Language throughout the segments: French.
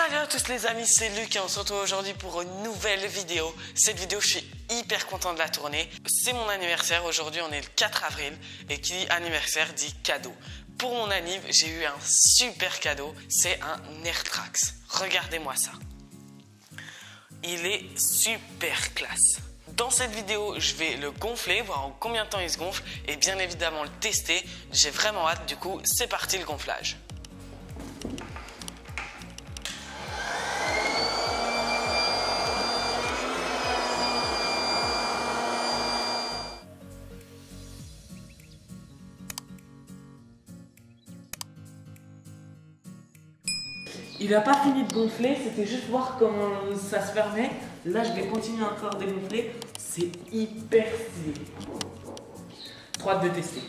Salut à tous les amis, c'est Luc et on se retrouve aujourd'hui pour une nouvelle vidéo. Cette vidéo, je suis hyper content de la tourner. C'est mon anniversaire, aujourd'hui on est le 4 avril et qui dit anniversaire dit cadeau. Pour mon anniv, j'ai eu un super cadeau, c'est un AirTrax. Regardez-moi ça. Il est super classe. Dans cette vidéo, je vais le gonfler, voir en combien de temps il se gonfle et bien évidemment le tester. J'ai vraiment hâte, du coup c'est parti le gonflage. Il n'a pas fini de gonfler, c'était juste voir comment ça se fermait. Là, je vais continuer encore de gonfler. C'est hyper stylé. Trop hâte de tester.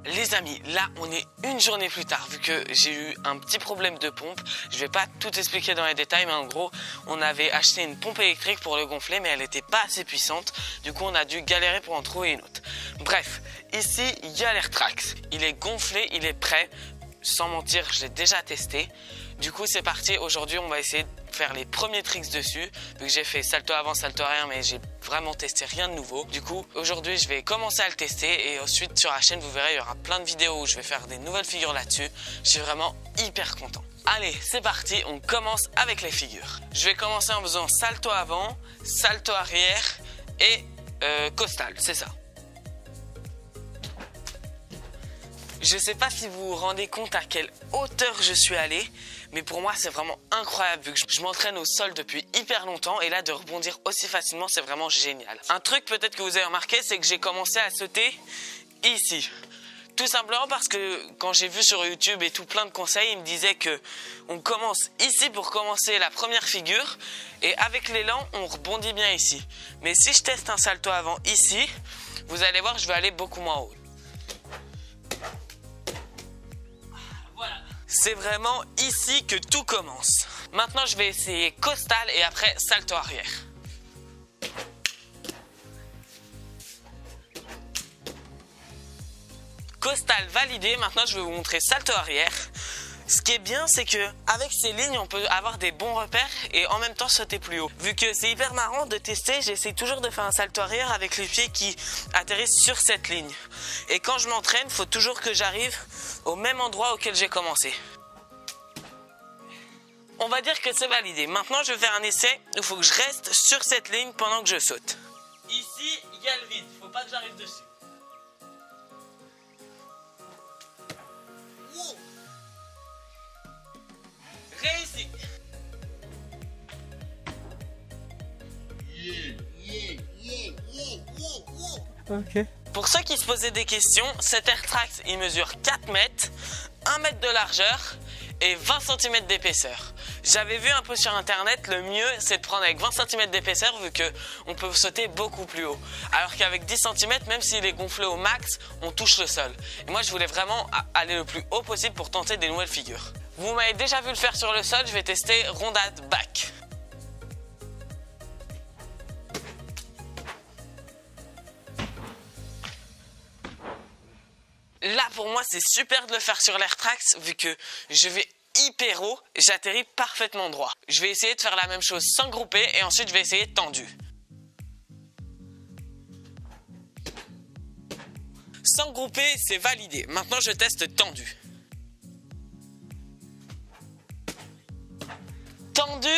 Les amis, là, on est une journée plus tard, vu que j'ai eu un petit problème de pompe. Je vais pas tout expliquer dans les détails, mais en gros, on avait acheté une pompe électrique pour le gonfler, mais elle n'était pas assez puissante. Du coup, on a dû galérer pour en trouver une autre. Bref, ici, il y a l'AirTrax. Il est gonflé, il est prêt. Sans mentir, je l'ai déjà testé. Du coup, c'est parti. Aujourd'hui, on va essayer de faire les premiers tricks dessus. Vu que j'ai fait salto avant, salto arrière, mais j'ai vraiment testé rien de nouveau. Du coup, aujourd'hui, je vais commencer à le tester. Et ensuite, sur la chaîne, vous verrez, il y aura plein de vidéos où je vais faire des nouvelles figures là-dessus. Je suis vraiment hyper content. Allez, c'est parti. On commence avec les figures. Je vais commencer en faisant salto avant, salto arrière et costal. C'est ça. Je sais pas si vous vous rendez compte à quelle hauteur je suis allé, mais pour moi c'est vraiment incroyable vu que je m'entraîne au sol depuis hyper longtemps et là de rebondir aussi facilement c'est vraiment génial. Un truc peut-être que vous avez remarqué c'est que j'ai commencé à sauter ici. Tout simplement parce que quand j'ai vu sur YouTube et tout plein de conseils, ils me disaient que on commence ici pour commencer la première figure et avec l'élan on rebondit bien ici. Mais si je teste un salto avant ici, vous allez voir je vais aller beaucoup moins haut. C'est vraiment ici que tout commence. Maintenant, je vais essayer costal et après salto arrière. Costal validé. Maintenant, je vais vous montrer salto arrière. Ce qui est bien, c'est que avec ces lignes, on peut avoir des bons repères et en même temps sauter plus haut. Vu que c'est hyper marrant de tester, j'essaie toujours de faire un salto arrière avec les pieds qui atterrissent sur cette ligne. Et quand je m'entraîne, il faut toujours que j'arrive au même endroit auquel j'ai commencé. On va dire que c'est validé. Maintenant, je vais faire un essai où il faut que je reste sur cette ligne pendant que je saute. Ici, il y a le vide. Il ne faut pas que j'arrive dessus. Wow. Réussi. Ok. Pour ceux qui se posaient des questions, cet AirTrax il mesure 4 mètres, 1 mètre de largeur et 20 cm d'épaisseur. J'avais vu un peu sur internet, le mieux c'est de prendre avec 20 cm d'épaisseur vu qu'on peut sauter beaucoup plus haut. Alors qu'avec 10 cm, même s'il est gonflé au max, on touche le sol. Et moi je voulais vraiment aller le plus haut possible pour tenter des nouvelles figures. Vous m'avez déjà vu le faire sur le sol, je vais tester rondade back. Là pour moi c'est super de le faire sur l'AirTrax vu que je vais hyper haut et j'atterris parfaitement droit. Je vais essayer de faire la même chose sans grouper et ensuite je vais essayer tendu. Sans grouper c'est validé. Maintenant je teste tendu. Tendu,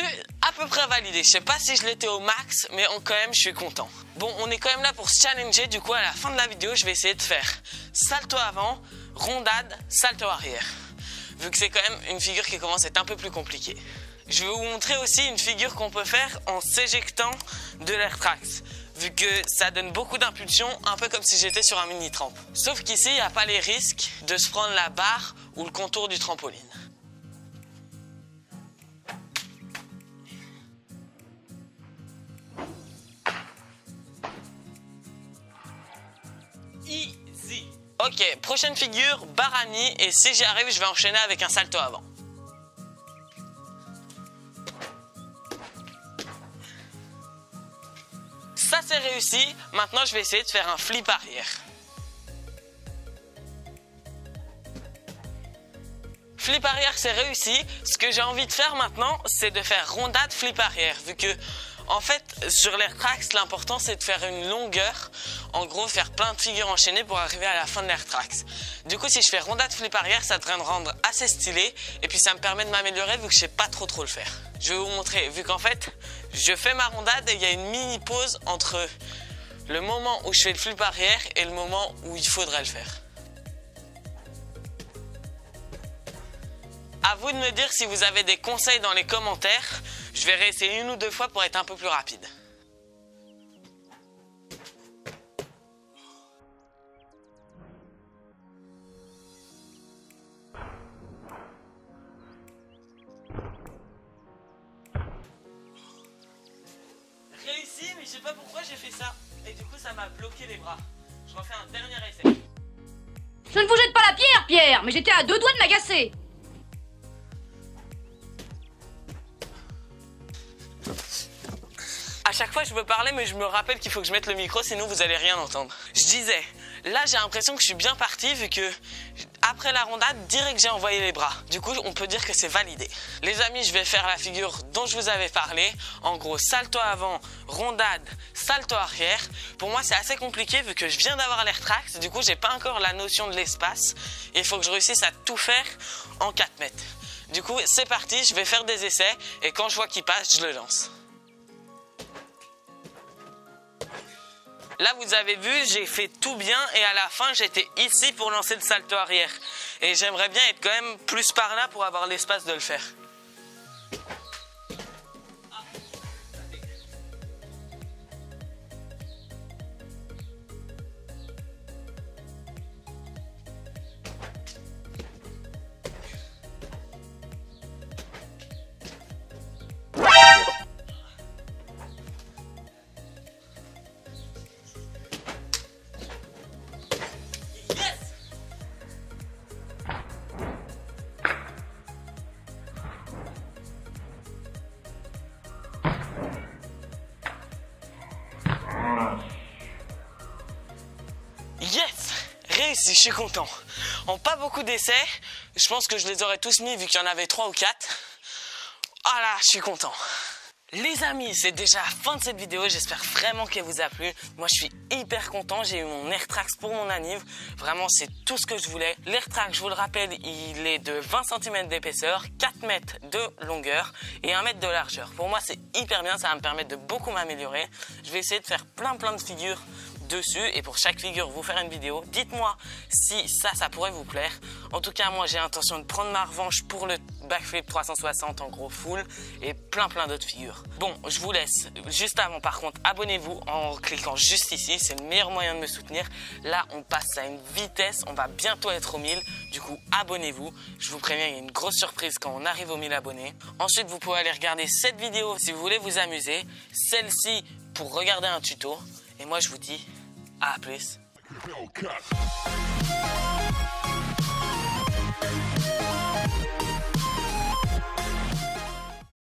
à peu près validé. Je sais pas si je l'étais au max, mais quand même, je suis content. Bon, on est quand même là pour se challenger. Du coup, à la fin de la vidéo, je vais essayer de faire salto avant, rondade, salto arrière. Vu que c'est quand même une figure qui commence à être un peu plus compliquée. Je vais vous montrer aussi une figure qu'on peut faire en s'éjectant de l'AirTrax. Vu que ça donne beaucoup d'impulsion, un peu comme si j'étais sur un mini-tramp. Sauf qu'ici, il n'y a pas les risques de se prendre la barre ou le contour du trampoline. Easy. Ok, prochaine figure, Barani, et si j'y arrive, je vais enchaîner avec un salto avant. Ça c'est réussi, maintenant je vais essayer de faire un flip arrière. flip arrière c'est réussi. Ce que j'ai envie de faire maintenant, c'est de faire rondade flip arrière. Vu que, en fait, sur l'air tracks, l'important c'est de faire une longueur. En gros, faire plein de figures enchaînées pour arriver à la fin de l'air tracks. Du coup, si je fais rondade flip arrière, ça devrait me rendre assez stylé. Et puis ça me permet de m'améliorer vu que je sais pas trop le faire. Je vais vous montrer, vu qu'en fait, je fais ma rondade et il y a une mini pause entre le moment où je fais le flip arrière et le moment où il faudrait le faire. À vous de me dire si vous avez des conseils dans les commentaires. Je vais réessayer 1 ou 2 fois pour être un peu plus rapide. Réussi, mais je sais pas pourquoi j'ai fait ça. Et du coup, ça m'a bloqué les bras. Je refais un dernier essai. Je ne vous jette pas la pierre, Pierre, mais j'étais à 2 doigts de m'agacer. À chaque fois je veux parler mais je me rappelle qu'il faut que je mette le micro sinon vous allez rien entendre. Je disais, là j'ai l'impression que je suis bien parti vu que après la rondade, direct j'ai envoyé les bras. Du coup on peut dire que c'est validé. Les amis, je vais faire la figure dont je vous avais parlé. En gros, salto avant, rondade, salto arrière. Pour moi c'est assez compliqué vu que je viens d'avoir l'air tracks. Du coup j'ai pas encore la notion de l'espace. Et il faut que je réussisse à tout faire en 4 mètres. Du coup c'est parti, je vais faire des essais et quand je vois qu'il passe, je le lance. Là, vous avez vu, j'ai fait tout bien et à la fin, j'étais ici pour lancer le salto arrière. Et j'aimerais bien être quand même plus par là pour avoir l'espace de le faire. Yes! Réussi, je suis content. En pas beaucoup d'essais, je pense que je les aurais tous mis vu qu'il y en avait 3 ou 4. Ah là, je suis content. Les amis, c'est déjà la fin de cette vidéo, j'espère vraiment qu'elle vous a plu. Moi je suis hyper content, j'ai eu mon AirTrax pour mon anniv. Vraiment c'est tout ce que je voulais. L'AirTrax, je vous le rappelle, il est de 20 cm d'épaisseur, 4 mètres de longueur et 1 mètre de largeur. Pour moi c'est hyper bien, ça va me permettre de beaucoup m'améliorer. Je vais essayer de faire plein de figures dessus et pour chaque figure vous faire une vidéo. Dites-moi si ça pourrait vous plaire. En tout cas moi j'ai l'intention de prendre ma revanche pour le backflip 360 en gros full et plein d'autres figures. Bon, je vous laisse. Juste avant par contre, abonnez-vous en cliquant juste ici, c'est le meilleur moyen de me soutenir. Là on passe à une vitesse, on va bientôt être aux 1000. Du coup abonnez-vous, je vous préviens, il y a une grosse surprise quand on arrive aux 1000 abonnés. Ensuite vous pouvez aller regarder cette vidéo si vous voulez vous amuser, celle-ci pour regarder un tuto et moi je vous dis à plus.